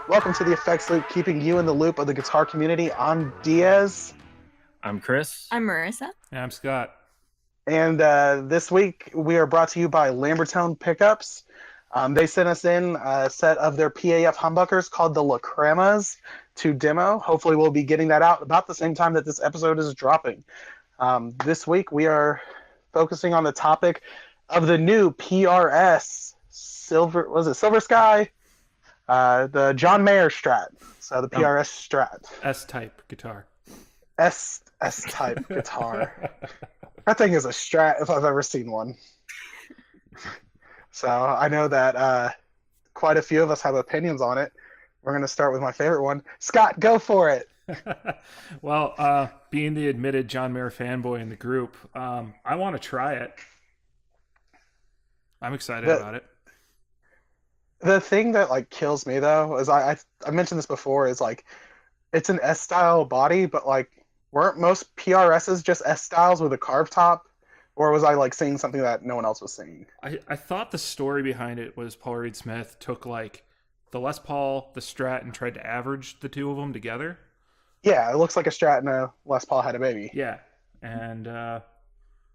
Welcome to the Effects Loop, keeping you in the loop of the guitar community. I'm Diaz, I'm Chris. I'm Marissa. Yeah, I'm Scott. and this week we are brought to you by Lambertone Pickups. They sent us in a set of their PAF humbuckers called the Lacramas to demo. Hopefully, we'll be getting that out about the same time that this episode is dropping. This week we are focusing on the topic of the new PRS Silver Sky, the John Mayer Strat. So the PRS Strat. S-type guitar. S type guitar. That thing is a Strat if I've ever seen one. So I know that quite a few of us have opinions on it. We're going to start with my favorite one. Scott, go for it. Well, being the admitted John Mayer fanboy in the group, I want to try it. I'm excited about it. The thing that like kills me though is I mentioned this before is like it's an S style body, but like weren't most PRSs just S styles with a carved top? Or was I like seeing something that no one else was seeing? I thought the story behind it was Paul Reed Smith took like the Les Paul, the Strat, and tried to average the two of them together. Yeah, it looks like a Strat and a Les Paul had a baby. Yeah, and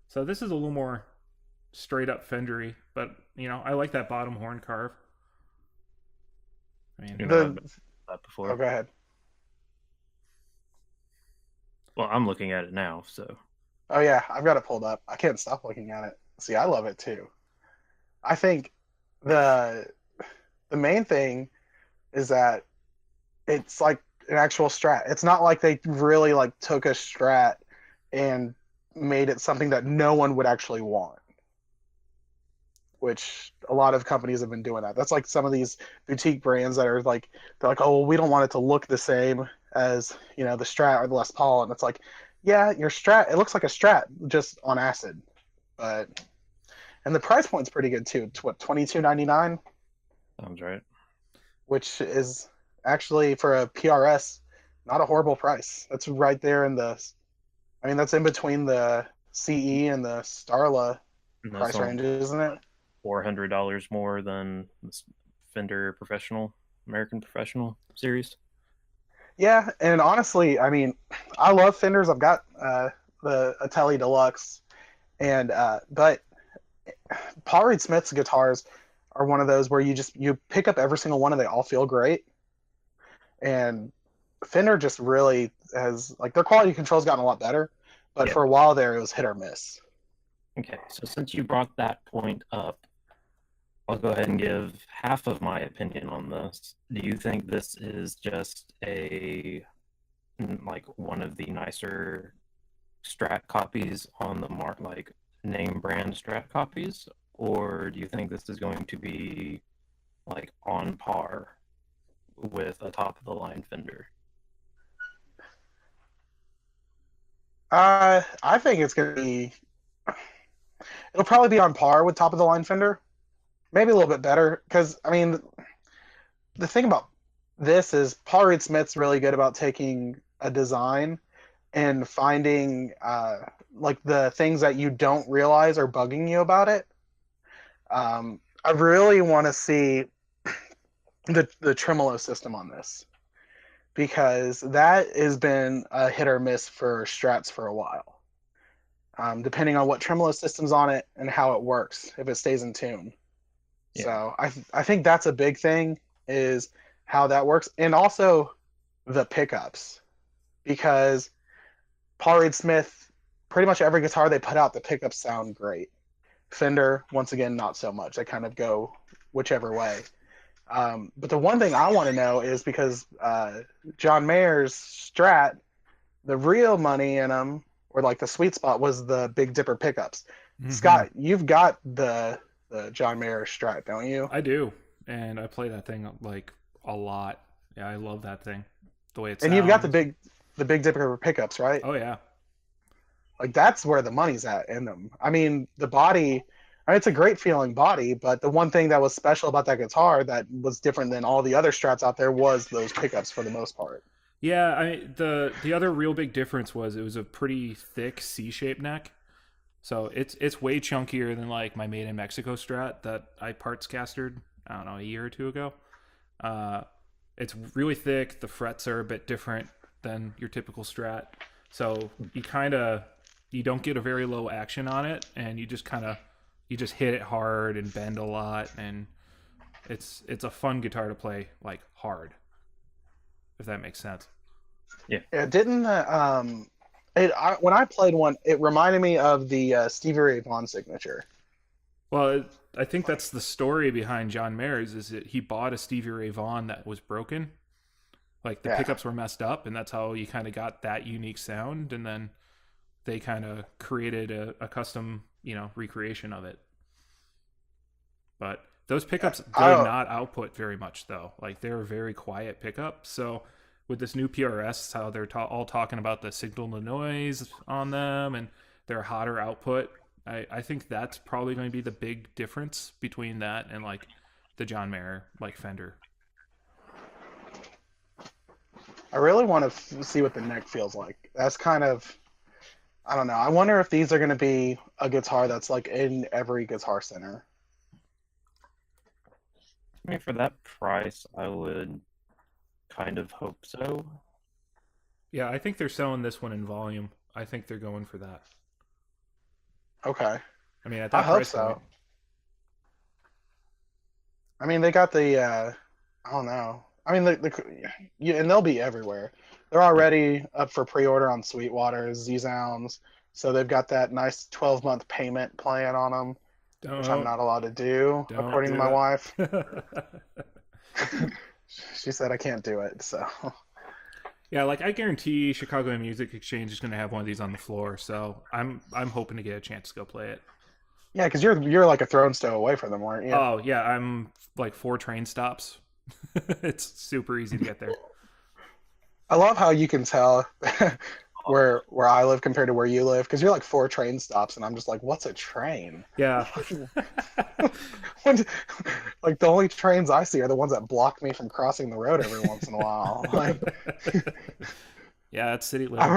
so this is a little more straight up Fendery, but I like that bottom horn carve. I mean, I've been that before. Oh, go ahead. Well, I'm looking at it now, so. Oh yeah, I've got it pulled up. I can't stop looking at it. See, I love it too. I think the main thing is that it's like an actual Strat. It's not like they really like took a Strat and made it something that no one would actually want. Which a lot of companies have been doing that. That's like some of these boutique brands that are like they're like, oh, well, we don't want it to look the same as the Strat or the Les Paul, and it's like, yeah, your Strat, it looks like a Strat just on acid, and the price point's pretty good too. It's what, $22.99, Sounds right. which is actually for a PRS not a horrible price. That's right there that's in between the CE and the Starla And price that's only ranges, isn't it? $400 more than this Fender American Professional series. Yeah, and honestly, I mean, I love Fenders. I've got the Ateli Deluxe, and but Paul Reed Smith's guitars are one of those where you pick up every single one and they all feel great. And Fender just really has like their quality control's gotten a lot better, but Yeah. for a while there it was hit or miss. Okay, so since you brought that point up, I'll go ahead and give half of my opinion on this. Do you think this is just one of the nicer Strat copies on the like name brand Strat copies, or do you think this is going to be like on par with a top of the line Fender? I think it'll probably be on par with top of the line Fender, maybe a little bit better because I mean the thing about this is Paul Reed Smith's really good about taking a design and finding like the things that you don't realize are bugging you about it. I really want to see the tremolo system on this because that has been a hit or miss for Strats for a while. Depending on what tremolo system's on it and how it works, if it stays in tune. Yeah. So I think that's a big thing is how that works, and also the pickups, because Paul Reed Smith, pretty much every guitar they put out, the pickups sound great. Fender, once again, not so much. They kind of go whichever way. But the one thing I want to know is because John Mayer's Strat, the real money in them, or like the sweet spot, was the Big Dipper pickups. Mm-hmm. Scott, you've got the John Mayer Strat, don't you? I do, and I play that thing like a lot. Yeah, I love that thing. The way it sounds. And you've got the Big Dipper pickups, right? Oh yeah. Like that's where the money's at in them. I mean, the body, it's a great feeling body, but the one thing that was special about that guitar that was different than all the other Strats out there was those pickups for the most part. Yeah, the other real big difference was it was a pretty thick C-shaped neck. So it's way chunkier than like my Made in Mexico Strat that I parts castered, I don't know, a year or two ago. It's really thick. The frets are a bit different than your typical Strat, so you don't get a very low action on it, and you just hit it hard and bend a lot, and it's a fun guitar to play like hard, if that makes sense. Yeah, didn't when I played one, it reminded me of the Stevie Ray Vaughan signature. Well, I think that's the story behind John Mayer's, is that he bought a Stevie Ray Vaughan that was broken. Like the Yeah. pickups were messed up, and that's how you kind of got that unique sound. And then they kind of created a custom, recreation of it. But those pickups did not output very much, though. Like they're very quiet pickups. So with this new PRS, how they're all talking about the signal to noise on them and their hotter output, I think that's probably going to be the big difference between that and like the John Mayer like Fender. I really want to see what the neck feels like. That's kind of, I don't know. I wonder if these are going to be a guitar that's like in every Guitar Center. I mean, for that price, I would kind of hope so. Yeah, I think they're selling this one in volume. I think they're going for that. Okay. I mean, at I that hope price so. point. I mean, they got the, I don't know. I mean, and they'll be everywhere. They're already up for pre-order on Sweetwater, Z-Sounds, so they've got that nice 12-month payment plan on them, which I'm not allowed to do, according to my wife. She said I can't do it, so. Yeah, like I guarantee Chicago Music Exchange is going to have one of these on the floor, so I'm hoping to get a chance to go play it. Yeah, because you're like a throne's throw away from them, aren't you? Oh yeah, I'm like 4 train stops. It's super easy to get there. I love how you can tell where I live compared to where you live, because you're like 4 train stops, and I'm just like, what's a train? Yeah. Like the only trains I see are the ones that block me from crossing the road every once in a while. Like, yeah, it's city living. I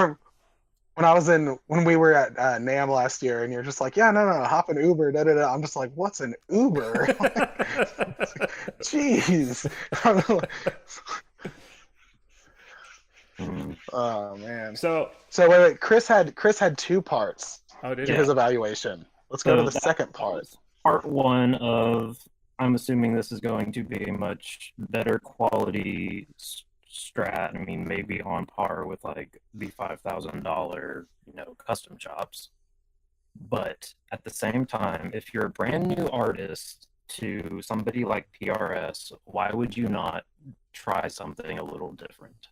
remember when we were at NAMM last year, and you're just like, yeah, no, hop an Uber, da da da. I'm just like, what's an Uber? Jeez. Oh man. So wait. Chris had 2 parts to his evaluation. Let's go to the second part. Part 1 of, I'm assuming this is going to be a much better quality Strat. I mean, maybe on par with like the $5,000, custom shops. But at the same time, if you're a brand new artist to somebody like PRS, why would you not try something a little different?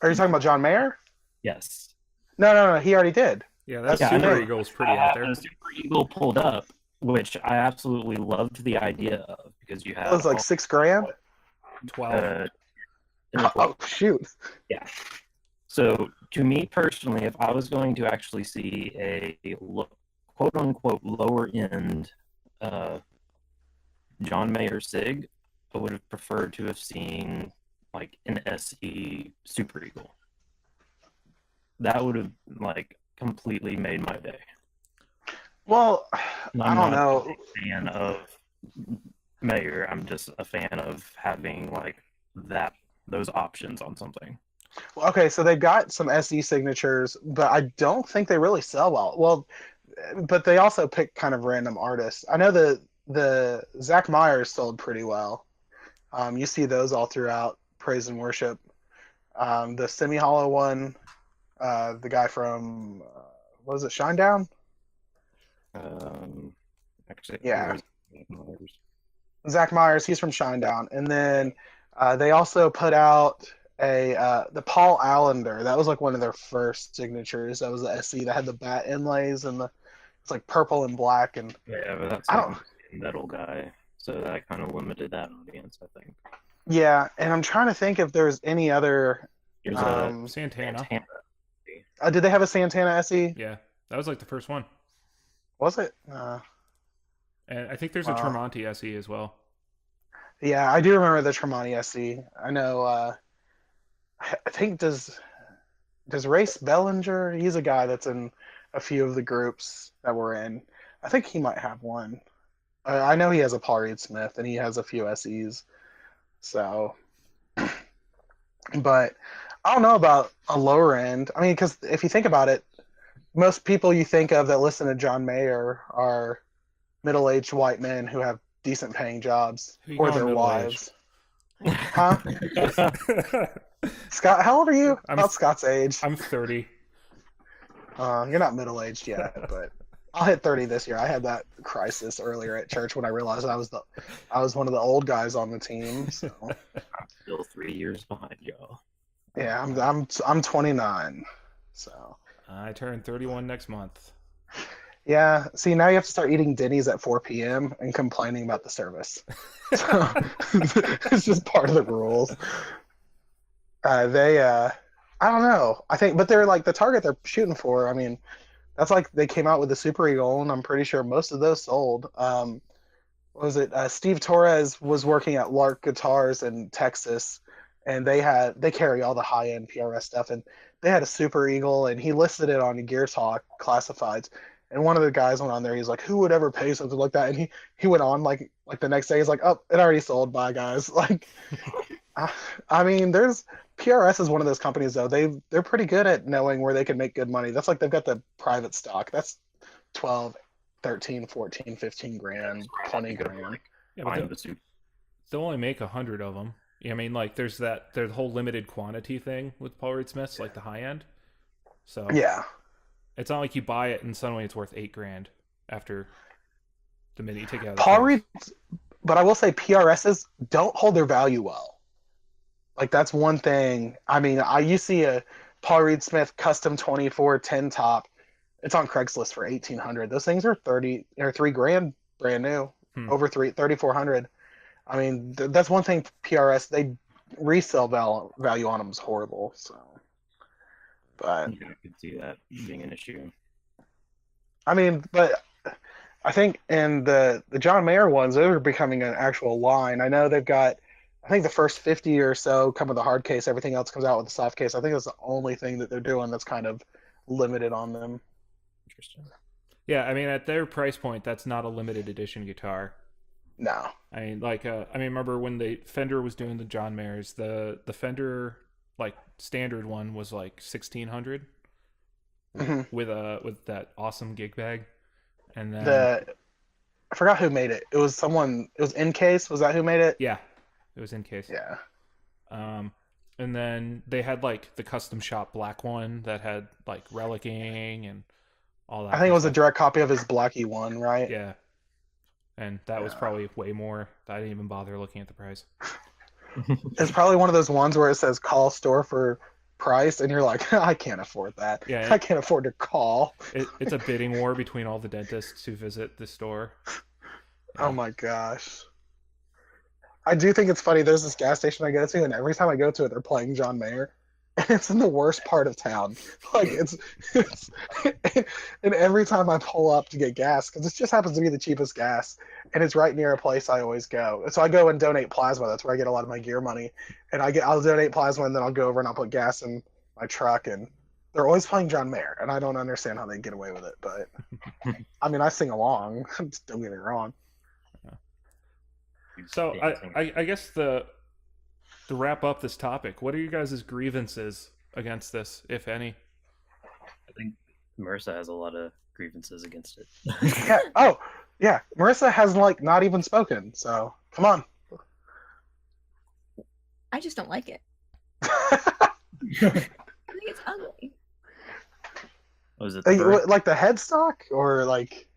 Are you talking about John Mayer? Yes. No, he already did. Yeah, that Super Eagle's pretty out there. The Super Eagle pulled up, which I absolutely loved the idea of, because you have... It was like $6,000? 12. Oh, shoot. Yeah. So, to me personally, if I was going to actually see a quote-unquote lower-end John Mayer SIG, I would have preferred to have seen like an SE Super Eagle. That would have like completely made my day. Well, I'm I don't know. not a fan of Mayer. I'm just a fan of having like those options on something. Okay, so they've got some SE signatures, but I don't think they really sell well. Well, but they also pick kind of random artists. I know the Zach Myers sold pretty well. You see those all throughout Praise and Worship. The semi-hollow one, the guy from, what was it, Shinedown? Actually, yeah. Zach Myers, he's from Shinedown. And then they also put out the Paul Allender. That was like one of their first signatures. That was the SE that had the bat inlays and it's like purple and black. And yeah, but that's like a metal guy, so that kind of limited that audience, I think. Yeah, and I'm trying to think if there's any other. There's Santana. Did they have a Santana SE? Yeah, that was like the first one. Was it? And I think there's a Tremonti SE as well. Yeah, I do remember the Tremonti SE. I know. I think does Race Bellinger? He's a guy that's in a few of the groups that we're in. I think he might have one. I know he has a Paul Reed Smith and he has a few SEs. So, But I don't know about a lower end. I mean, because if you think about it, most people you think of that listen to John Mayer are middle-aged white men who have decent paying jobs Who you or calling their middle-aged? wives. Huh? Scott, how old are you? I'm About Scott's age. I'm 30. You're not middle-aged yet, but I'll hit 30 this year. I had that crisis earlier at church when I realized I was one of the old guys on the team. So Still 3 years behind y'all. yeah, I'm 29. So I turn 31 next month. yeah, see now you have to start eating Denny's at 4 p.m. and complaining about the service. So it's just part of the rules. They I don't know. I think, but they're like the target they're shooting for. I mean, that's like they came out with the Super Eagle, and I'm pretty sure most of those sold. What was it? Steve Torres was working at Lark Guitars in Texas, and they carry all the high end PRS stuff, and they had a Super Eagle, and he listed it on Gear Talk Classifieds. And one of the guys went on there. He's like, "Who would ever pay something like that?" And he went on like the next day. He's like, "Oh, it already sold. Bye, guys." Like, I mean, there's PRS is one of those companies though. They're pretty good at knowing where they can make good money. That's like they've got the private stock. That's 12, 13, 14, 15 grand, 20 grand. Yeah, but they'll only make 100 of them. Yeah, I mean, like there's the whole limited quantity thing with Paul Reed Smiths, like the high end. So Yeah. it's not like you buy it and suddenly it's worth 8 grand after the minute you take it out of the Paul case. Reed, but I will say PRSs don't hold their value well. Like that's one thing. I mean, you see a Paul Reed Smith custom 2410 top. It's on Craigslist for 1,800. Those things are 30 or 3 grand brand new, over 3,400. I mean, that's one thing. PRS they resale value on them is horrible. So, but Yeah, I could see that being an issue. I mean, but I think in the John Mayer ones, they're becoming an actual line. I know they've got. I think the first 50 or so come with a hard case. Everything else comes out with a soft case. I think that's the only thing that they're doing that's kind of limited on them. Interesting. Yeah, I mean, at their price point, that's not a limited edition guitar. No. I mean, like, remember when the Fender was doing the John Mayers, the Fender like standard one was like 1,600 with that awesome gig bag, and then I forgot who made it. It was someone. It was In Case. Was that who made it? yeah, it was In Case. Yeah. And then they had like the custom shop black one that had like relicing and all that. I think it was a direct copy of his Blackie one, right? Yeah. And that was probably way more. I didn't even bother looking at the price. It's probably one of those ones where it says call store for price, and you're like, I can't afford that. Yeah, I can't afford to call. It's a bidding war between all the dentists who visit the store. Oh my gosh. I do think it's funny. There's this gas station I go to, and every time I go to it, they're playing John Mayer. And it's in the worst part of town. Like it's and every time I pull up to get gas, because it just happens to be the cheapest gas, and it's right near a place I always go. So I go and donate plasma. That's where I get a lot of my gear money. And I'll donate plasma, and then I'll go over and I'll put gas in my truck, and they're always playing John Mayer, and I don't understand how they get away with it. But I mean, I sing along. Don't get me wrong. So I guess to wrap up this topic, what are you guys' grievances against this, if any? I think Marissa has a lot of grievances against it. Yeah. Oh, yeah. Marissa has like not even spoken. So come on. I just don't like it. I think it's ugly. Was it like the headstock or like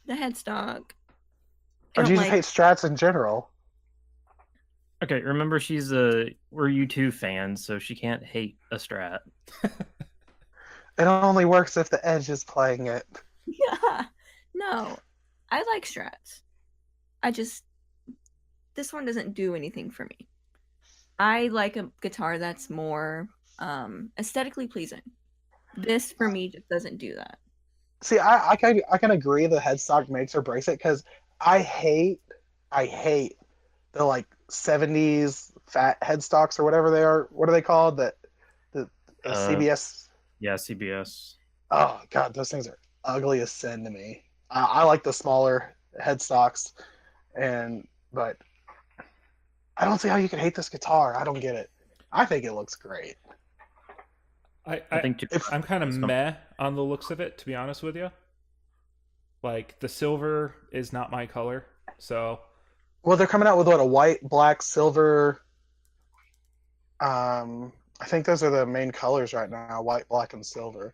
The headstock. or do you just hate strats in general? Okay, remember we're U2 fans, so she can't hate a Strat. It only works if the Edge is playing it. Yeah. No. I like strats. This one doesn't do anything for me. I like a guitar that's more aesthetically pleasing. This for me just doesn't do that. See, I can agree the headstock makes or breaks it, because I hate the like 70s fat headstocks or whatever they are. What are they called? The CBS. Yeah, CBS. Oh god, those things are ugly as sin to me. I like the smaller headstocks, but I don't see how you can hate this guitar. I don't get it. I think it looks great. I think I'm kind of meh on the looks of it, to be honest with you. Like, the silver is not my color, so... Well, they're coming out with, what, a white, black, silver... I think those are the main colors right now, white, black, and silver.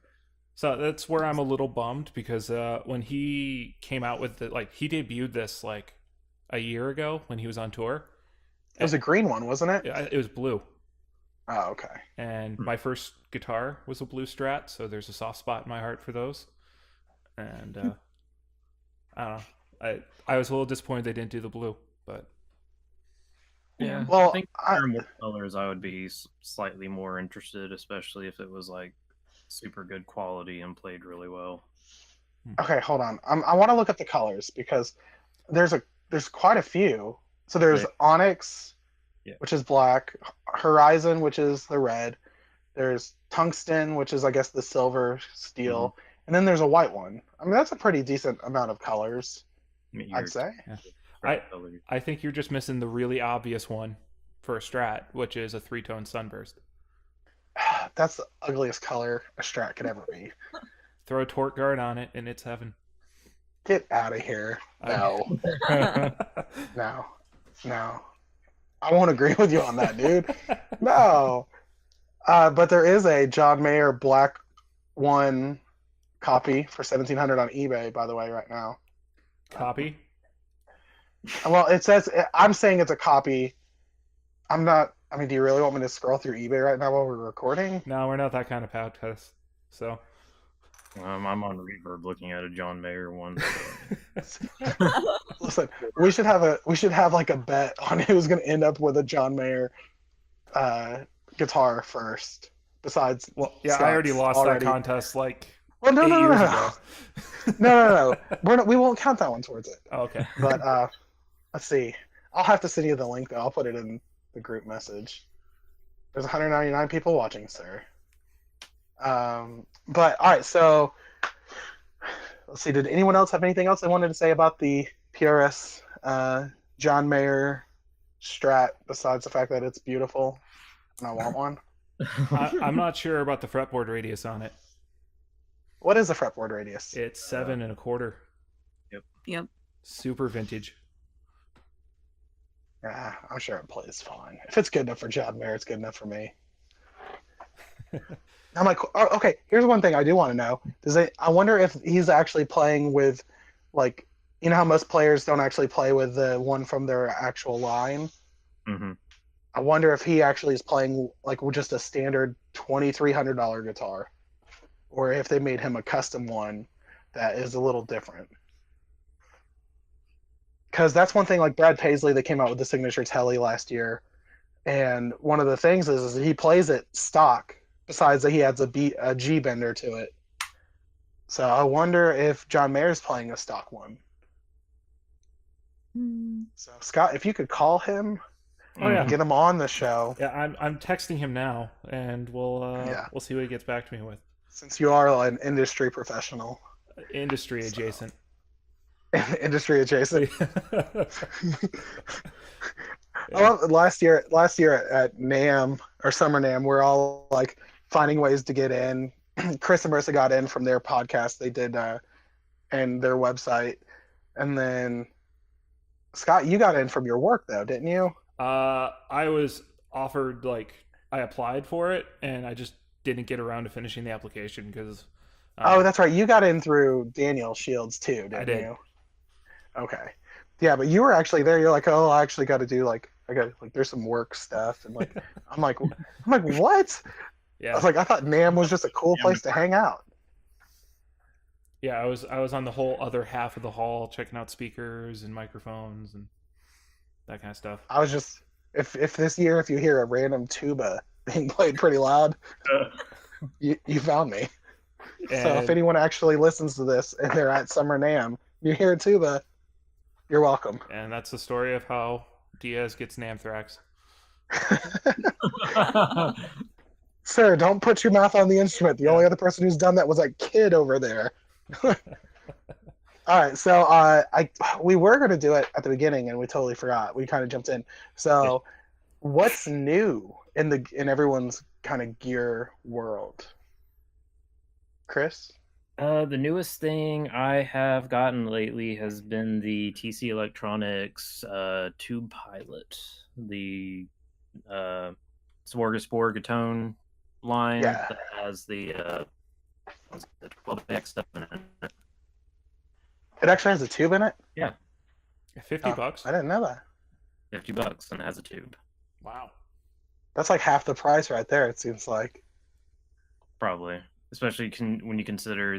So that's where I'm a little bummed, because when he came out with it, like, he debuted this, like, a year ago when he was on tour. It was a green one, wasn't it? It was blue. Oh, okay. And my first guitar was a blue Strat, so there's a soft spot in my heart for those. And I don't know. I was a little disappointed they didn't do the blue, but Yeah, Well, I think if there are more colors, I would be slightly more interested, especially if it was like super good quality and played really well. Okay, hold on. I want to look at the colors because there's quite a few. So there's Right. Onyx, Yeah. which is black, Horizon, which is the red. There's Tungsten, which is, I guess, the silver steel, and then there's a white one. I mean, that's a pretty decent amount of colors, I mean, I'd say. I think you're just missing the really obvious one for a Strat, which is a 3-tone Sunburst. That's the ugliest color a Strat could ever be. Throw a torque guard on it, and it's heaven. Get out of here. No, no, no. I won't agree with you on that, dude. No. But there is a John Mayer black one copy for $1,700 on eBay, by the way, right now. Copy? Well, it says, I'm saying it's a copy. I'm not, I mean, do you really want me to scroll through eBay right now while we're recording? No, we're not that kind of podcast. So, I'm on Reverb looking at a John Mayer one. Listen, we should have like a bet on who's going to end up with a John Mayer guitar first. Besides, well, yeah, Scott's I already lost already. that contest like Well, no, 8 no, years no, ago. no. We won't count that one towards it. Oh, okay. But let's see. I'll have to send you the link though. I'll put it in the group message. There's 199 people watching, sir. But all right, so let's see. Did anyone else have anything else they wanted to say about the PRS John Mayer Strat besides the fact that it's beautiful and I want one? I'm not sure about the fretboard radius on it. What is the fretboard radius? It's 7 1/4. Yep. Super vintage. Yeah, I'm sure it plays fine. If it's good enough for John Mayer, it's good enough for me. I'm like, oh, okay. Here's one thing I do want to know. I wonder if he's actually playing with, like, you know how most players don't actually play with the one from their actual line. Mm-hmm. I wonder if he actually is playing like with just a standard $2,300 guitar, or if they made him a custom one that is a little different. Because that's one thing. Like Brad Paisley, they came out with the Signature Telly last year, and one of the things is he plays it stock. Besides that, he adds a G bender to it. So I wonder if John Mayer's playing a stock one. So Scott, if you could call him, get him on the show. Yeah, I'm texting him now, and we'll see what he gets back to me with. Since you are an industry professional. Industry adjacent. Industry adjacent. Yeah. Last year at NAMM or Summer NAMM, we're all like finding ways to get in. Chris and Marissa got in from their podcast they did and their website, and then Scott, you got in from your work though, didn't you? I was offered, like, I applied for it, and I just didn't get around to finishing the application because. Oh, that's right. You got in through Daniel Shields too, didn't I did. you? Okay. Yeah, but you were actually there. You're like, oh, I actually got to do there's some work stuff, and like, I'm like, what? Yeah. I was like, I thought NAMM was just a cool place to hang out. Yeah, I was on the whole other half of the hall checking out speakers and microphones and that kind of stuff. I was just, if this year, if you hear a random tuba being played pretty loud, you found me. So if anyone actually listens to this and they're at Summer NAMM, you hear a tuba, you're welcome. And that's the story of how Diaz gets Namthrax. Sir, don't put your mouth on the instrument. The only other person who's done that was that kid over there. All right, so we were going to do it at the beginning, and we totally forgot. We kind of jumped in. So What's new in everyone's kind of gear world? Chris? The newest thing I have gotten lately has been the TC Electronics Tube Pilot, the Smorgasbord Gatone line Yeah. that has the 12X stuff in it. It actually has a tube in it? Yeah, $50. I didn't know that. $50 and it has a tube. Wow. That's like half the price right there, it seems like. Probably, especially when you consider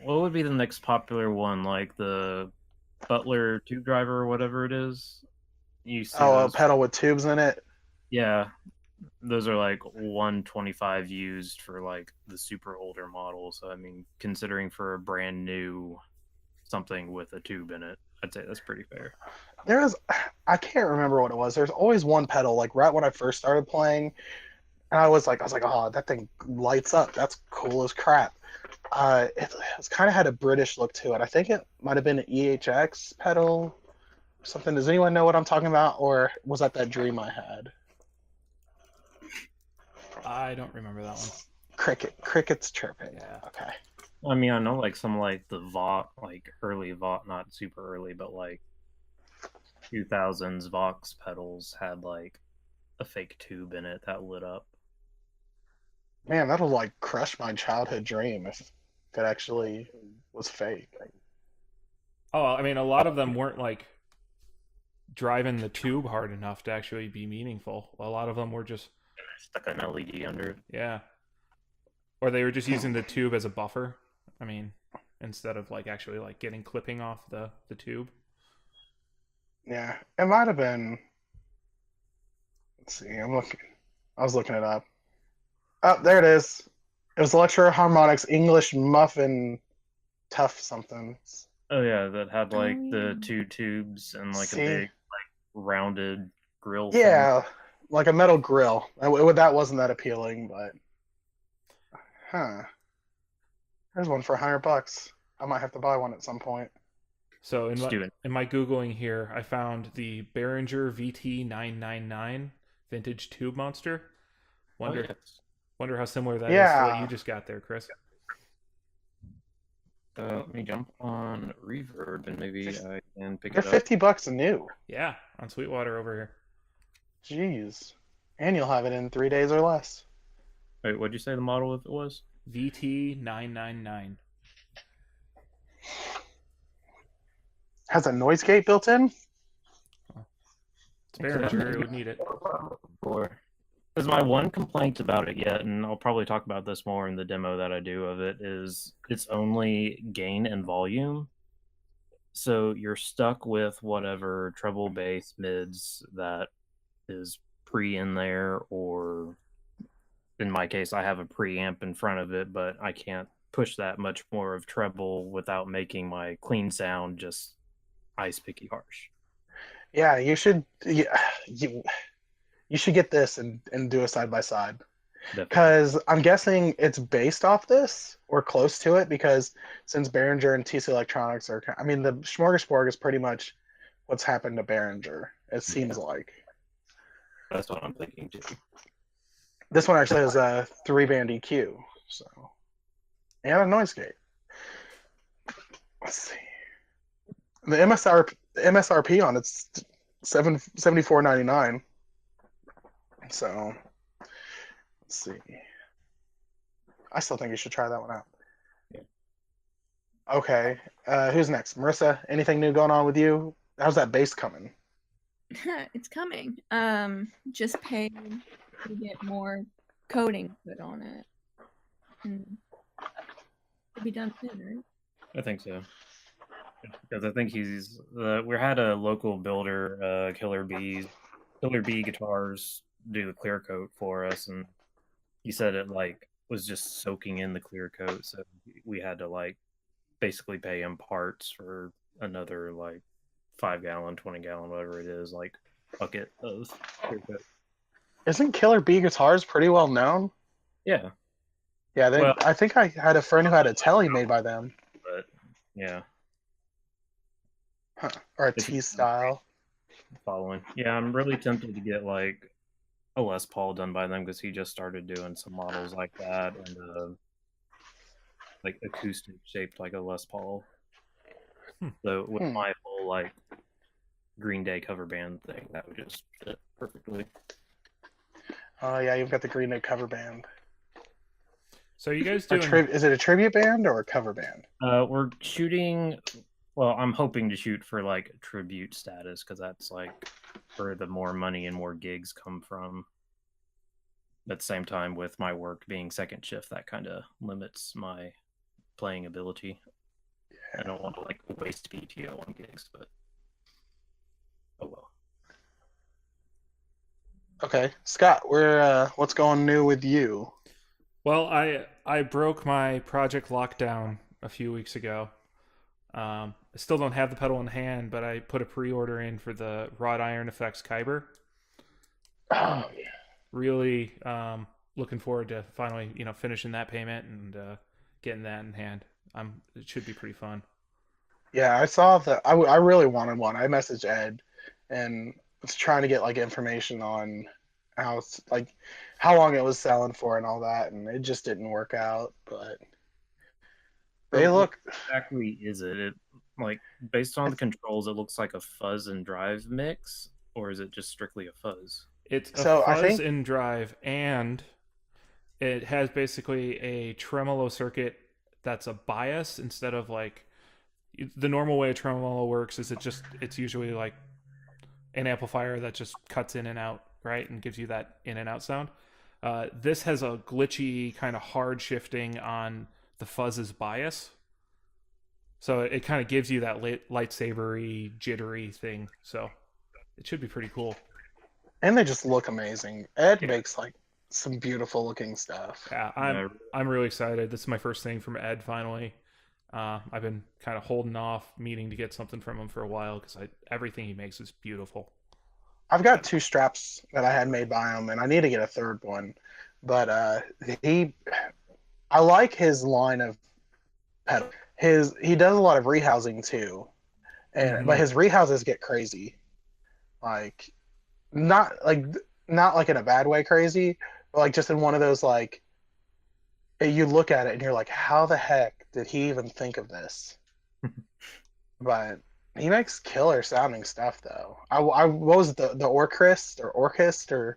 what would be the next popular one, like the Butler tube driver or whatever it is. You see Oh, a those? pedal with tubes in it? Yeah, those are like 125 used for like the super older model. So I mean, considering for a brand new something with a tube in it, I'd say that's pretty fair. I can't remember what it was. There's always one pedal, like right when I first started playing, and I was like, oh, that thing lights up. That's cool as crap. It's kind of had a British look to it. I think it might have been an EHX pedal, or something. Does anyone know what I'm talking about, or was that dream I had? I don't remember that one. Cricket's chirping. Yeah. Okay. I mean, I know like some like the Vought, like early Vought, not super early, but like 2000s Vox pedals had like a fake tube in it that lit up. Man, that'll like crush my childhood dream if it actually was fake. Oh, I mean, a lot of them weren't like driving the tube hard enough to actually be meaningful. A lot of them were just Stuck an LED under it. yeah, or they were just using the tube as a buffer. I mean, instead of like actually like getting clipping off the tube. Yeah, it might have been. Let's see. I was looking it up. Oh, there it is. It was Electro Harmonics English Muffin Tough something. Oh yeah, that had like Oh, the yeah. two tubes and like See? a big like rounded grill. Yeah, like a metal grill. That wasn't that appealing, but there's one for $100. I might have to buy one at some point. So Let's do it. in my Googling here, I found the Behringer VT999 vintage tube monster. Wonder how similar that is to Yeah. what you just got there, Chris. Let me jump on Reverb and maybe I can pick They're it up. $50 new. Yeah, on Sweetwater over here. Jeez. And you'll have it in 3 days or less. Wait, what'd you say the model if it was? VT999. Has a noise gate built in? It's Behringer, it would need it. Because my one complaint about it yet, and I'll probably talk about this more in the demo that I do of it, is it's only gain and volume. So you're stuck with whatever treble, bass, mids that is pre in there, or in my case, I have a preamp in front of it, but I can't push that much more of treble without making my clean sound just ice picky harsh. Yeah, you should. You should get this and do a side by side. Because I'm guessing it's based off this or close to it. Because since Behringer and TC Electronics are, I mean, the Smorgasbord is pretty much what's happened to Behringer. It seems like. That's what I'm thinking too. This one actually has a 3-band EQ, so and a noise gate. Let's see. The MSRP on it's $74.99. So let's see. I still think you should try that one out. Yeah. Okay. Who's next? Marissa, anything new going on with you? How's that bass coming? It's coming. Just pay to get more coating put on it. And it'll be done soon, right? I think so. Because I think we had a local builder, Killer Bee Guitars, do the clear coat for us, and he said it like was just soaking in the clear coat, so we had to like basically pay him parts for another like 5-gallon, 20-gallon, whatever it is, like bucket of clear coat. Isn't Killer Bee Guitars pretty well known? Yeah. Yeah, I think I had a friend who had a telly made by them. But yeah. Or a T-style. following. Yeah, I'm really tempted to get like a Les Paul done by them because he just started doing some models like that and like acoustic shaped like a Les Paul. So with my whole like Green Day cover band thing, that would just fit perfectly. Oh yeah, you've got the Green Day cover band. So are you guys doing? Is it a tribute band or a cover band? We're shooting. Well, I'm hoping to shoot for like tribute status because that's like where the more money and more gigs come from. At the same time, with my work being second shift, that kind of limits my playing ability. Yeah. I don't want to like waste PTO on gigs, but oh well. Okay, Scott, what's going new with you? Well, I broke my project lockdown a few weeks ago. I still don't have the pedal in hand, but I put a pre-order in for the wrought iron effects Kyber. Oh yeah. Really looking forward to finally finishing that payment and getting that in hand. It should be pretty fun. Yeah, I saw that. I really wanted one. I messaged Ed and was trying to get like information on how long it was selling for and all that, and it just didn't work out. But they look. What exactly is it? It like based on the controls, it looks like a fuzz and drive mix, or is it just strictly a fuzz? It's a fuzz and drive, and it has basically a tremolo circuit that's a bias instead of like the normal way a tremolo works. It's usually like an amplifier that just cuts in and out, right, and gives you that in and out sound. This has a glitchy kind of hard shifting on the fuzz's bias, so it kind of gives you that lightsabery jittery thing. So it should be pretty cool. And they just look amazing. Ed makes like some beautiful looking stuff. Yeah, I'm really excited. This is my first thing from Ed finally. I've been kind of holding off meaning to get something from him for a while because everything he makes is beautiful. I've got 2 straps that I had made by him, and I need to get a third one. But I like his line of pedal. He does a lot of rehousing too, but his rehouses get crazy, like not like in a bad way crazy, but like just in one of those like you look at it and you're like, how the heck did he even think of this? But he makes killer sounding stuff though. What was it, the Orchist or yeah,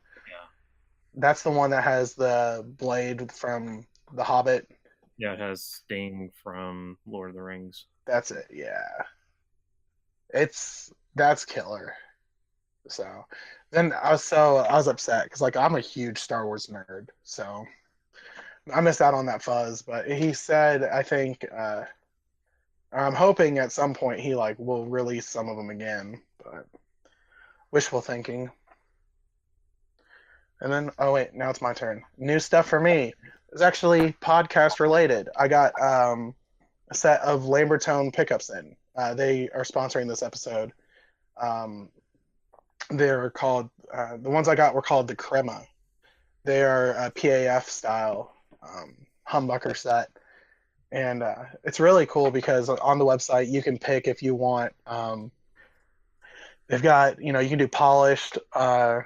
that's the one that has the blade from The Hobbit. Yeah, it has Sting from Lord of the Rings. That's it. Yeah, that's killer. So then I was upset because like I'm a huge Star Wars nerd, so I missed out on that fuzz. But he said I think I'm hoping at some point he like will release some of them again, but wishful thinking. And then oh wait, now it's my turn. New stuff for me. It's actually podcast related. I got a set of Lambertone pickups in. They are sponsoring this episode. They're called the ones I got were called the Crema. They are a PAF style humbucker set, and it's really cool because on the website you can pick if you want. They've got you can do polished, and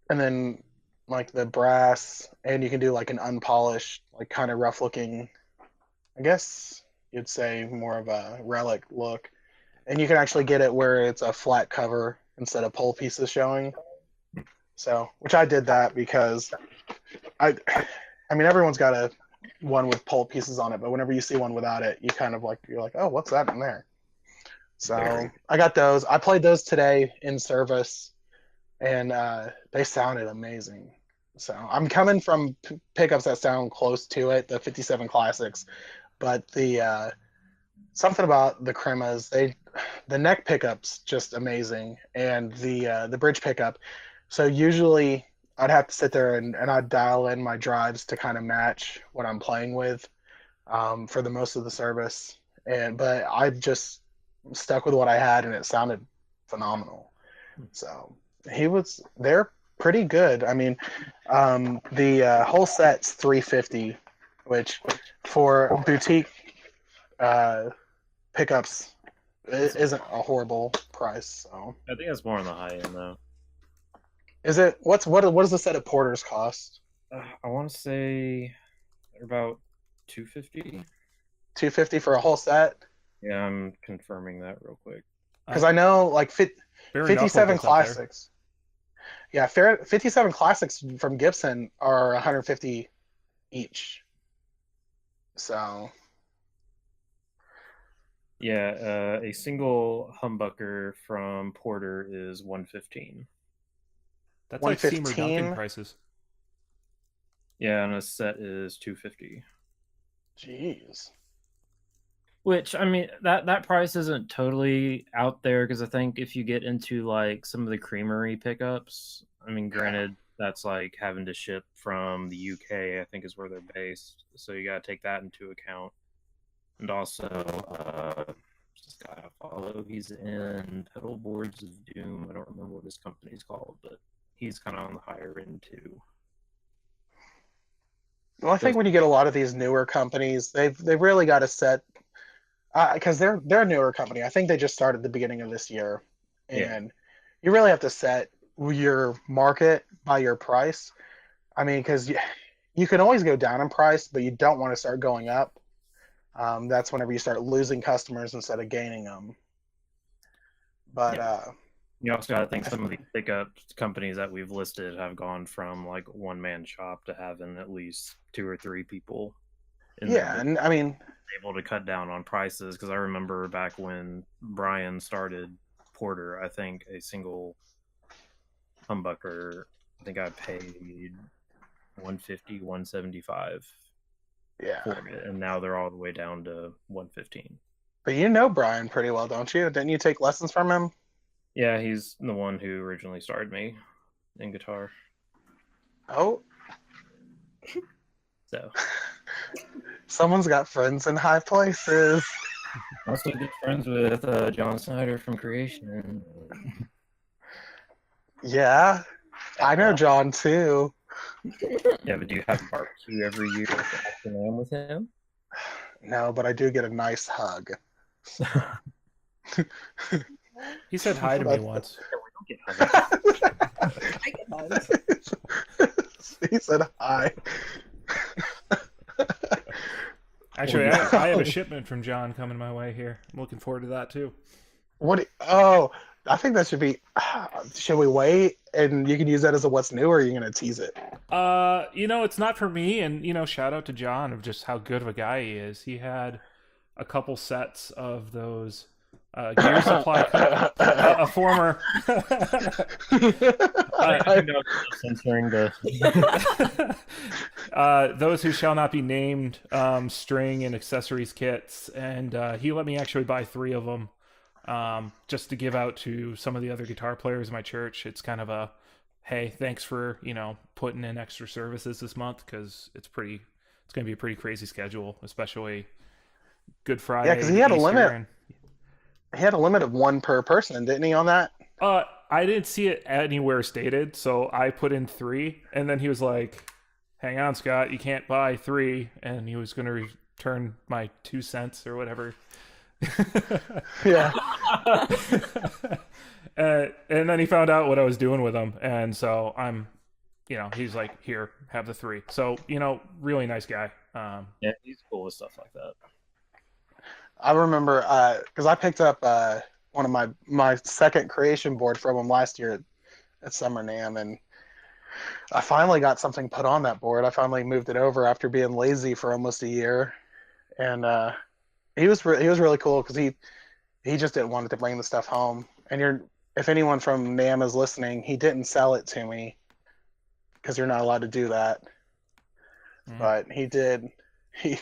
then like the brass, and you can do like an unpolished, like kind of rough looking. I guess you'd say more of a relic look, and you can actually get it where it's a flat cover instead of pole pieces showing. So, which I did that because I mean, everyone's got one with pole pieces on it, but whenever you see one without it, you're like, oh, what's that in there? So I got those. I played those today in service, and they sounded amazing. So I'm coming from pickups that sound close to it, the 57 Classics, but the something about the Cremas, the neck pickup's just amazing, and the bridge pickup. So usually I'd have to sit there and I'd dial in my drives to kind of match what I'm playing with for the most of the service. But I just stuck with what I had, and it sounded phenomenal. So they're pretty good. I mean, the whole set's $350, which for boutique pickups it isn't a horrible price. So I think that's more on the high end though. is it? What does the set of porters cost? I want to say they're about 250. $250 for a whole set. Yeah, I'm confirming that real quick. Because I know like Barry Knuckle 57 gets up there. classics. Yeah, 57 classics from Gibson are 150 each. So Yeah, a single humbucker from Porter is 115. That's like Seymour 115? Duncan prices. Yeah, and a set is 250. jeez. Which, I mean, that price isn't totally out there because I think if you get into like some of the creamery pickups, I mean, granted, that's like having to ship from the UK, I think is where they're based. So you got to take that into account. And also, this guy I follow, he's in Pedal Boards of Doom. I don't remember what his company's called, but he's kind of on the higher end too. Well, I think when you get a lot of these newer companies, they've really got to set because they're a newer company. I think they just started the beginning of this year, and you really have to set your market by your price. I mean, because you can always go down in price, but you don't want to start going up. That's whenever you start losing customers instead of gaining them. But you also got to think some of these pickup companies that we've listed have gone from like one-man shop to having at least 2 or 3 people. And I mean, able to cut down on prices because I remember back when Brian started Porter, I think a single humbucker, I think I paid 150, 175 for it, and now they're all the way down to 115. But you know Brian pretty well, don't you? Didn't you take lessons from him? Yeah, he's the one who originally started me in guitar. Oh. So someone's got friends in high places. Also good friends with John Snyder from Creation. Yeah, I know John too. Yeah, but do you have a barbecue every year afternoon with him? No, but I do get a nice hug. He said hi to me once. We don't get hugs. I get hugs. He said hi. Actually, I have a shipment from John coming my way here. I'm looking forward to that too. Oh, I think that should be. Should we wait and you can use that as a what's new, or are you gonna tease it? It's not for me, and shout out to John of just how good of a guy he is. He had a couple sets of those Gear Supply, a former. I know censoring the. Those who shall not be named string and accessories kits, and he let me actually buy 3 of them just to give out to some of the other guitar players in my church. It's kind of a hey, thanks for putting in extra services this month because it's going to be a pretty crazy schedule, especially Good Friday. Yeah, because he had Easter, a limit. He had a limit of 1 per person, didn't he, on that? I didn't see it anywhere stated, so I put in 3, and then he was like, hang on, Scott, you can't buy 3, and he was going to return my 2 cents or whatever. Yeah. And then he found out what I was doing with them, and so he's like, here, have the 3. So, really nice guy. Yeah, he's cool with stuff like that. I remember because I picked up one of my second creation board from him last year at Summer NAMM, and I finally got something put on that board. I finally moved it over after being lazy for almost a year, and he was really cool because he just didn't want to bring the stuff home. And if anyone from NAMM is listening, he didn't sell it to me because you're not allowed to do that. But he did. He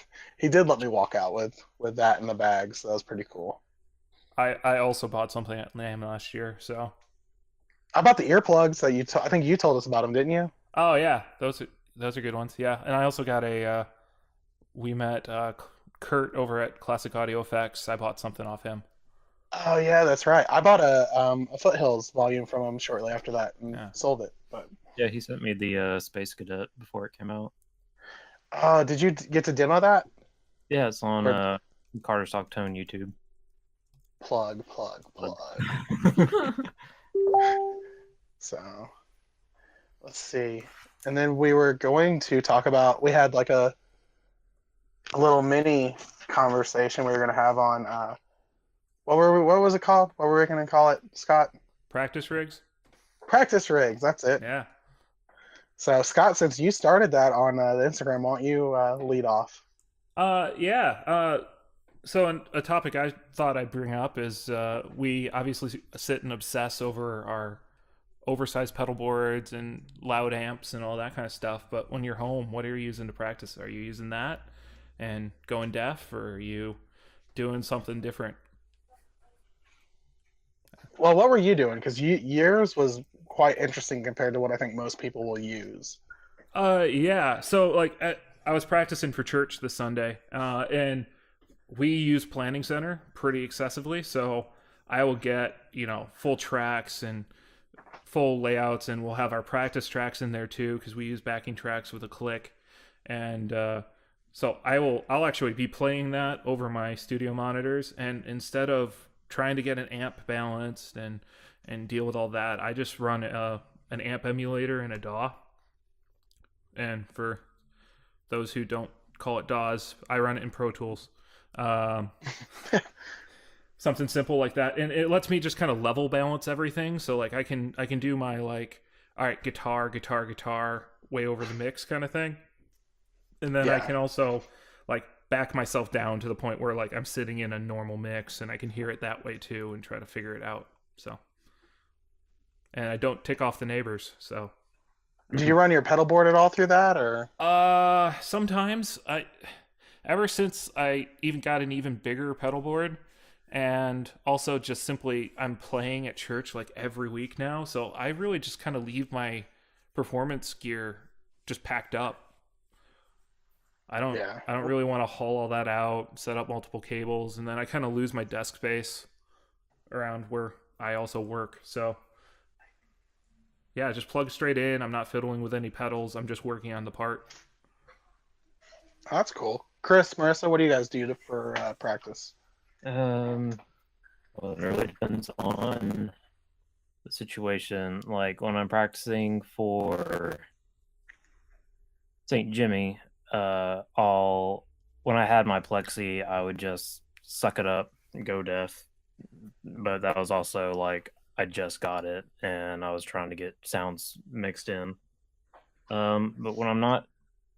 did let me walk out with that in the bag, so that was pretty cool. I also bought something at NAMM last year, so. How about the earplugs that I think you told us about them, didn't you? Oh yeah, those are good ones. Yeah, and I also got we met Kurt over at Classic Audio Effects. I bought something off him. Oh yeah, that's right. I bought a Foothills volume from him shortly after that and sold it. But yeah, he sent me the Space Cadet before it came out. Did you get to demo that? Yeah, it's on Carter's Talk Tone YouTube. Plug. So let's see. And then we were going to talk about, we had like a little mini conversation we were going to have on what was it called? What were we going to call it, Scott? Practice rigs? Practice rigs, that's it. Yeah. So Scott, since you started that on the Instagram, why don't you lead off? Yeah. So a topic I thought I'd bring up is we obviously sit and obsess over our oversized pedal boards and loud amps and all that kind of stuff. But when you're home, what are you using to practice? Are you using that and going deaf, or are you doing something different? Well, what were you doing? Because yours was quite interesting compared to what I think most people will use. Yeah. So like I was practicing for church this Sunday, and we use Planning Center pretty excessively. So I will get full tracks and full layouts, and we'll have our practice tracks in there too because we use backing tracks with a click, and so I'll actually be playing that over my studio monitors, and instead of trying to get an amp balanced and deal with all that, I just run an amp emulator in a DAW. And for those who don't call it DAWs, I run it in Pro Tools. Something simple like that, and it lets me just kind of level balance everything. So like I can do my like, all right, guitar way over the mix kind of thing, and then I can also like back myself down to the point where like I'm sitting in a normal mix and I can hear it that way too and try to figure it out. So, and I don't tick off the neighbors. So, do you run your pedal board at all through that, or? Sometimes ever since I even got an even bigger pedal board. And also just simply I'm playing at church like every week now, so I really just kind of leave my performance gear just packed up. I don't really want to haul all that out, set up multiple cables, and then I kind of lose my desk space around where I also work. So yeah, just plug straight in. I'm not fiddling with any pedals. I'm just working on the part. That's cool. Chris, Marissa, what do you guys do for practice? Well, it really depends on the situation. Like when I'm practicing for St. Jimmy, when I had my plexi, I would just suck it up and go deaf. But that was also like I just got it and I was trying to get sounds mixed in. But when I'm not,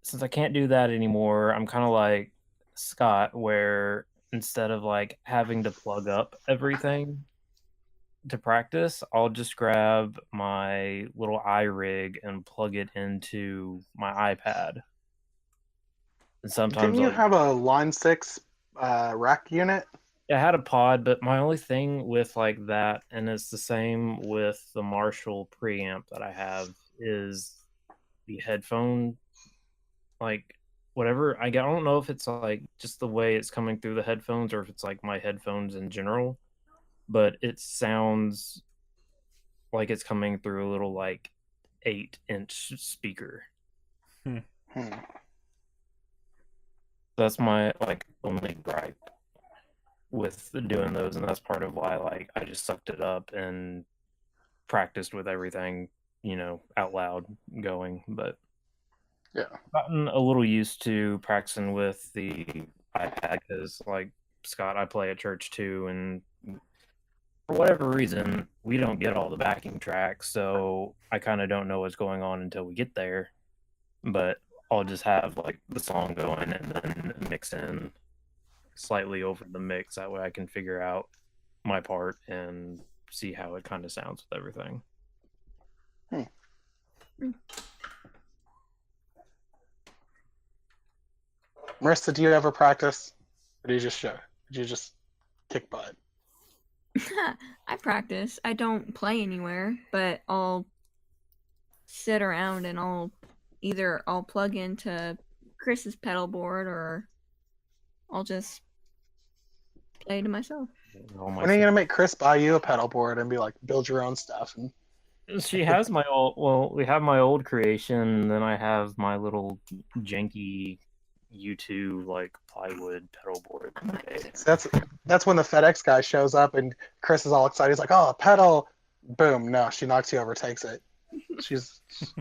since I can't do that anymore, I'm kind of like Scott, where instead of like having to plug up everything to practice, I'll just grab my little iRig and plug it into my iPad. And sometimes didn't you have a Line 6 rack unit? I had a pod, but my only thing with like that, and it's the same with the Marshall preamp that I have, is the headphone, like whatever I don't know if it's like just the way it's coming through the headphones or if it's like my headphones in general, but it sounds like it's coming through a little like 8-inch speaker. That's my like only gripe with doing those, and that's part of why like I just sucked it up and practiced with everything out loud going. But yeah, I've gotten a little used to practicing with the iPad because, like Scott, I play at church too, and for whatever reason, we don't get all the backing tracks, so I kind of don't know what's going on until we get there. But I'll just have like the song going and then mix in slightly over the mix. That way I can figure out my part and see how it kind of sounds with everything. Marissa, do you ever practice, or do you just show? Do you just kick butt? I practice. I don't play anywhere, but I'll sit around and I'll plug into Chris's pedal board or I'll just play to myself. When are you gonna make Chris buy you a pedal board and be like, build your own stuff? And she has my old. Well, we have my old creation, and then I have my little janky U2 like plywood pedal board. So that's when the FedEx guy shows up and Chris is all excited. He's like, "Oh, a pedal!" Boom! No, she knocks you over, takes it.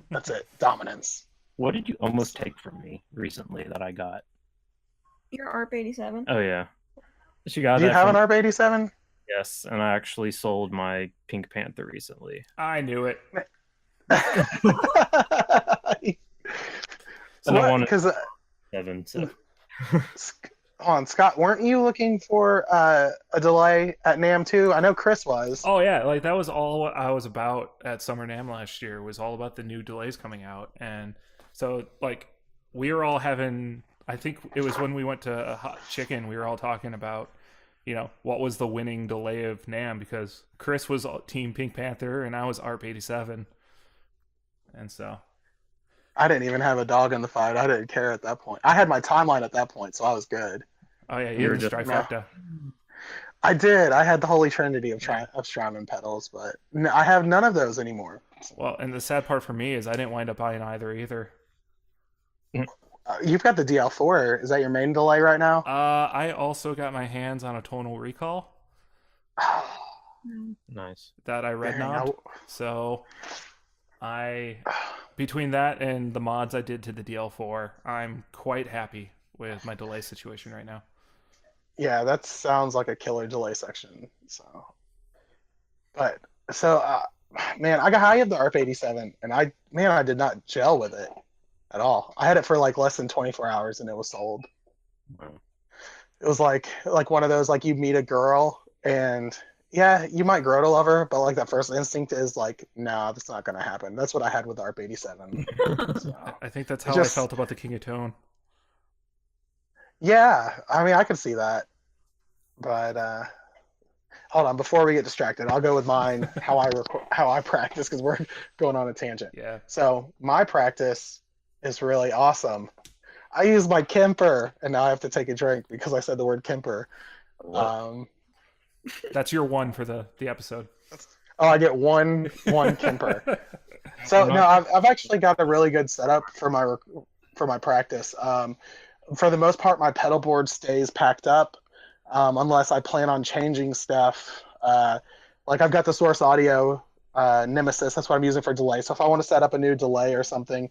That's it. Dominance. What did you almost take from me recently that I got? Your ARP 87. Oh yeah, she got Do you that have from... an ARP 87? Yes, and I actually sold my Pink Panther recently. I knew it. So I wanted Because 7. So hold on, Scott, weren't you looking for a delay at NAMM too? I know Chris was. Oh yeah, like that was all what I was about at Summer NAMM last year. Was all about the new delays coming out, and so like we were all having. I think it was when we went to Hot Chicken. We were all talking about, what was the winning delay of NAMM, because Chris was Team Pink Panther and I was ARP 87, and so I didn't even have a dog in the fight. I didn't care at that point. I had my timeline at that point, so I was good. Oh yeah, you were just trifecta. I did. I had the holy trinity of Strymon pedals, but I have none of those anymore. Well, and the sad part for me is I didn't wind up buying either. You've got the DL4. Is that your main delay right now? I also got my hands on a tonal recall. nice. That I red knobbed. So between that and the mods I did to the DL4, I'm quite happy with my delay situation right now. Yeah, that sounds like a killer delay section. Man, I have the ARP 87, and I did not gel with it at all. I had it for like less than 24 hours, and it was sold. Wow. It was like one of those, like, you meet a girl, and yeah, you might grow to love her, but like that first instinct is like, no, that's not gonna happen. That's what I had with the ARP 87. So, I think that's how I felt about the King of Tone. Yeah, I mean, I could see that, but hold on, before we get distracted, I'll go with mine. How I practice, because we're going on a tangent. Yeah. So my practice is really awesome. I use my Kemper, and now I have to take a drink because I said the word Kemper. That's your one for the episode. Oh, I get one Kemper. So no, I've actually got a really good setup for my practice. For the most part, my pedal board stays packed up, unless I plan on changing stuff. Like I've got the Source Audio Nemesis. That's what I'm using for delay. So if I want to set up a new delay or something,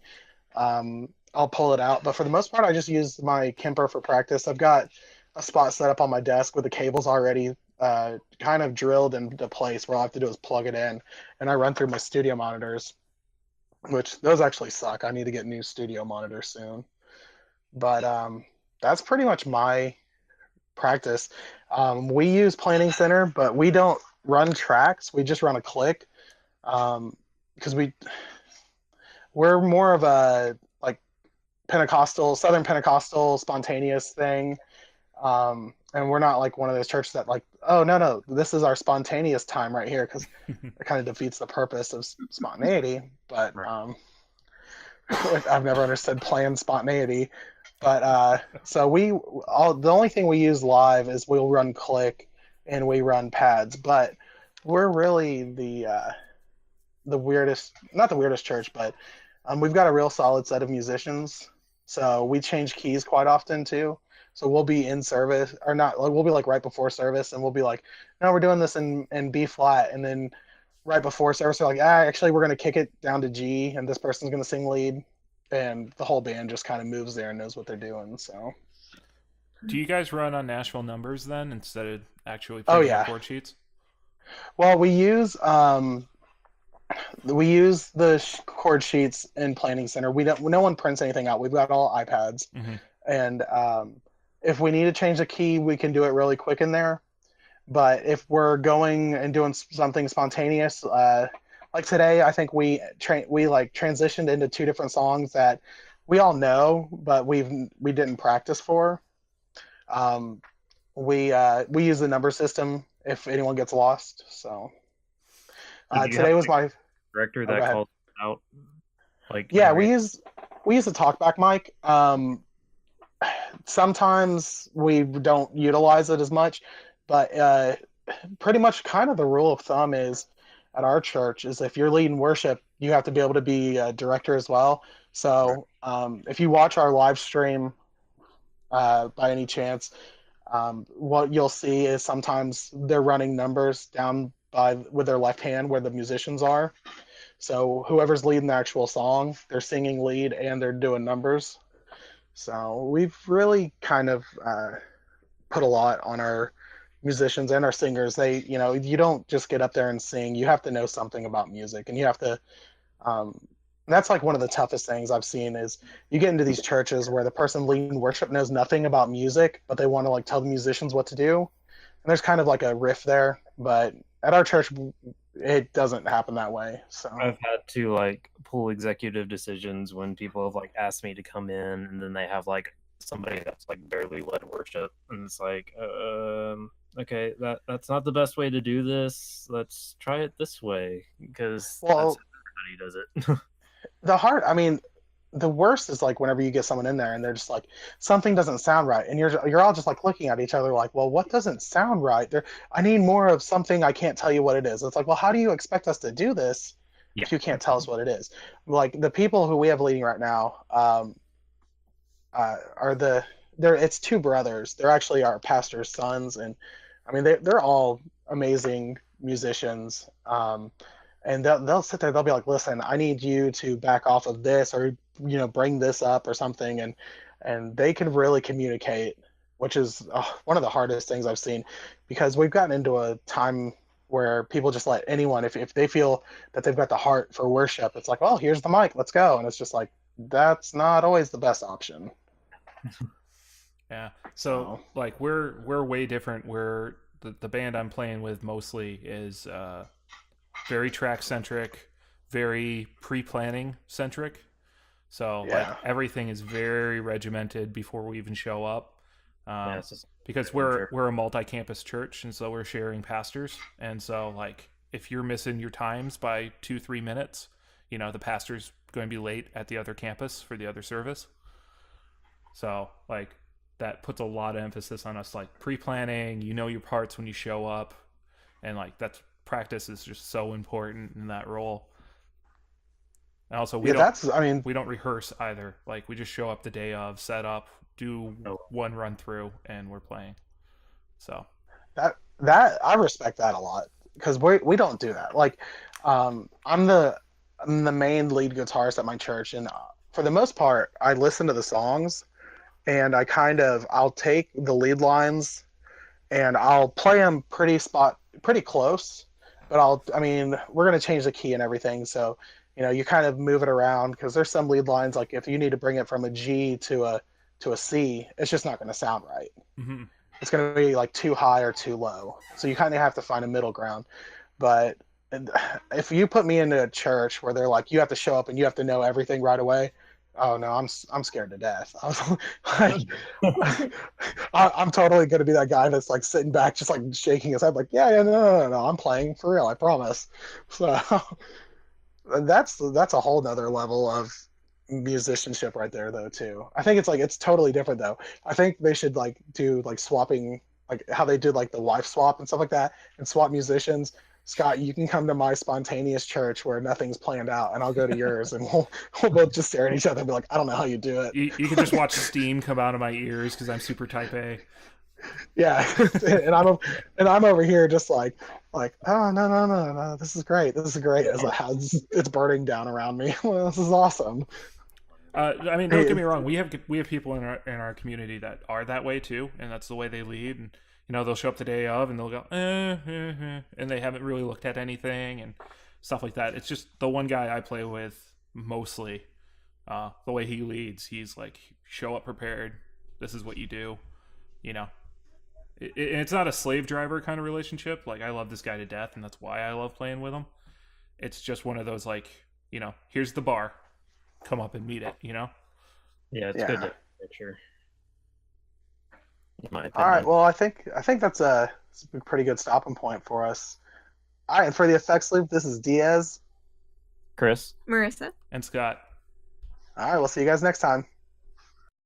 I'll pull it out. But for the most part, I just use my Kemper for practice. I've got a spot set up on my desk with the cables already kind of drilled into place. Where all I have to do is plug it in, and I run through my studio monitors, which those actually suck. I need to get new studio monitors soon. But that's pretty much my practice. We use Planning Center, but we don't run tracks. We just run a click, because we're more of a like Southern Pentecostal spontaneous thing. And we're not like one of those churches that like, oh no, this is our spontaneous time right here, because it kind of defeats the purpose of spontaneity. But I've never understood planned spontaneity. But so the only thing we use live is we'll run click and we run pads. But we're really the weirdest, not the weirdest church, but we've got a real solid set of musicians. So we change keys quite often too. So we'll be in service or not, like we'll be like right before service, and we'll be like, no, we're doing this in B flat, and then right before service we're like, actually we're gonna kick it down to G, and this person's gonna sing lead, and the whole band just kind of moves there and knows what they're doing. So do you guys run on Nashville numbers then instead of actually putting chord sheets? Well, we use the chord sheets in Planning Center. No one prints anything out. We've got all iPads. Mm-hmm. And if we need to change a key, we can do it really quick in there. But if we're going and doing something spontaneous, like today, I think we transitioned into 2 different songs that we all know, but we didn't practice for. We use the number system if anyone gets lost. So today was my director that called out. Like we use a talkback mic. Sometimes we don't utilize it as much, but pretty much kind of the rule of thumb is at our church is if you're leading worship, you have to be able to be a director as well. So if you watch our live stream by any chance. What you'll see is sometimes they're running numbers down by with their left hand where the musicians are. So whoever's leading the actual song, they're singing lead and they're doing numbers. So we've really kind of put a lot on our musicians and our singers. They, you don't just get up there and sing. You have to know something about music, and you have to. Um, that's like one of the toughest things I've seen is you get into these churches where the person leading worship knows nothing about music, but they want to like tell the musicians what to do. And there's kind of like a riff there, but at our church, it doesn't happen that way. So I've had to like pull executive decisions when people have like asked me to come in, and then they have like somebody that's like barely led worship, and it's like, okay, that's not the best way to do this. Let's try it this way because that's how everybody does it. The worst is like whenever you get someone in there and they're just like something doesn't sound right, and you're all just like looking at each other like, well, what doesn't sound right? I need more of something. I can't tell you what it is. It's like, well, how do you expect us to do this if you can't tell us what it is? Like the people who we have leading right now it's two brothers. They're actually our pastor's sons, and I mean they're all amazing musicians. And they'll sit there. They'll be like, "Listen, I need you to back off of this, or bring this up, or something." And they can really communicate, which is one of the hardest things I've seen, because we've gotten into a time where people just let anyone, if they feel that they've got the heart for worship, it's like, "Well, here's the mic, let's go," and it's just like that's not always the best option. Yeah. So like we're way different. We're the band I'm playing with mostly is very track centric, very pre-planning centric. So like everything is very regimented before we even show up. Because we're a multi-campus church, and so we're sharing pastors, and so like if you're missing your times by 2-3 minutes, the pastor's going to be late at the other campus for the other service. So like that puts a lot of emphasis on us like pre-planning, your parts when you show up, and like that's practice is just so important in that role. And also we don't rehearse either. Like we just show up the day of, set up, do one run through, and we're playing. So that I respect that a lot, because we don't do that. Like I'm the main lead guitarist at my church, and for the most part I listen to the songs, and I'll take the lead lines and I'll play them pretty close, but we're going to change the key and everything. So, you kind of move it around, because there's some lead lines, like if you need to bring it from a G to a C, it's just not going to sound right. Mm-hmm. It's going to be like too high or too low. So you kind of have to find a middle ground. But if you put me into a church where they're like, you have to show up and you have to know everything right away, oh no, I'm scared to death. I was like, I'm totally gonna be that guy that's like sitting back, just like shaking his head, like, yeah, no, I'm playing for real, I promise. So that's a whole nother level of musicianship right there, though. Too, I think it's totally different though. I think they should like do like swapping, like how they did like the wife swap and stuff like that, and swap musicians. Scott, you can come to my spontaneous church where nothing's planned out, and I'll go to yours, and we'll both just stare at each other and be like, I don't know how you do it. You can just watch steam come out of my ears because I'm super type A. Yeah, and I'm over here just like oh no, this is great. As it's burning down around me. Well, this is awesome. Don't get me wrong. We have people in our community that are that way too, and that's the way they lead. And they'll show up the day of and they'll go, and they haven't really looked at anything and stuff like that. It's just the one guy I play with mostly. The way he leads, he's like, show up prepared. This is what you do. It's not a slave driver kind of relationship. Like I love this guy to death, and that's why I love playing with him. It's just one of those like, here's the bar, come up and meet it. Yeah, it's good to picture. All right. Well, I think that's a pretty good stopping point for us. All right, and for the effects loop, this is Diaz, Chris, Marissa, and Scott. All right, we'll see you guys next time.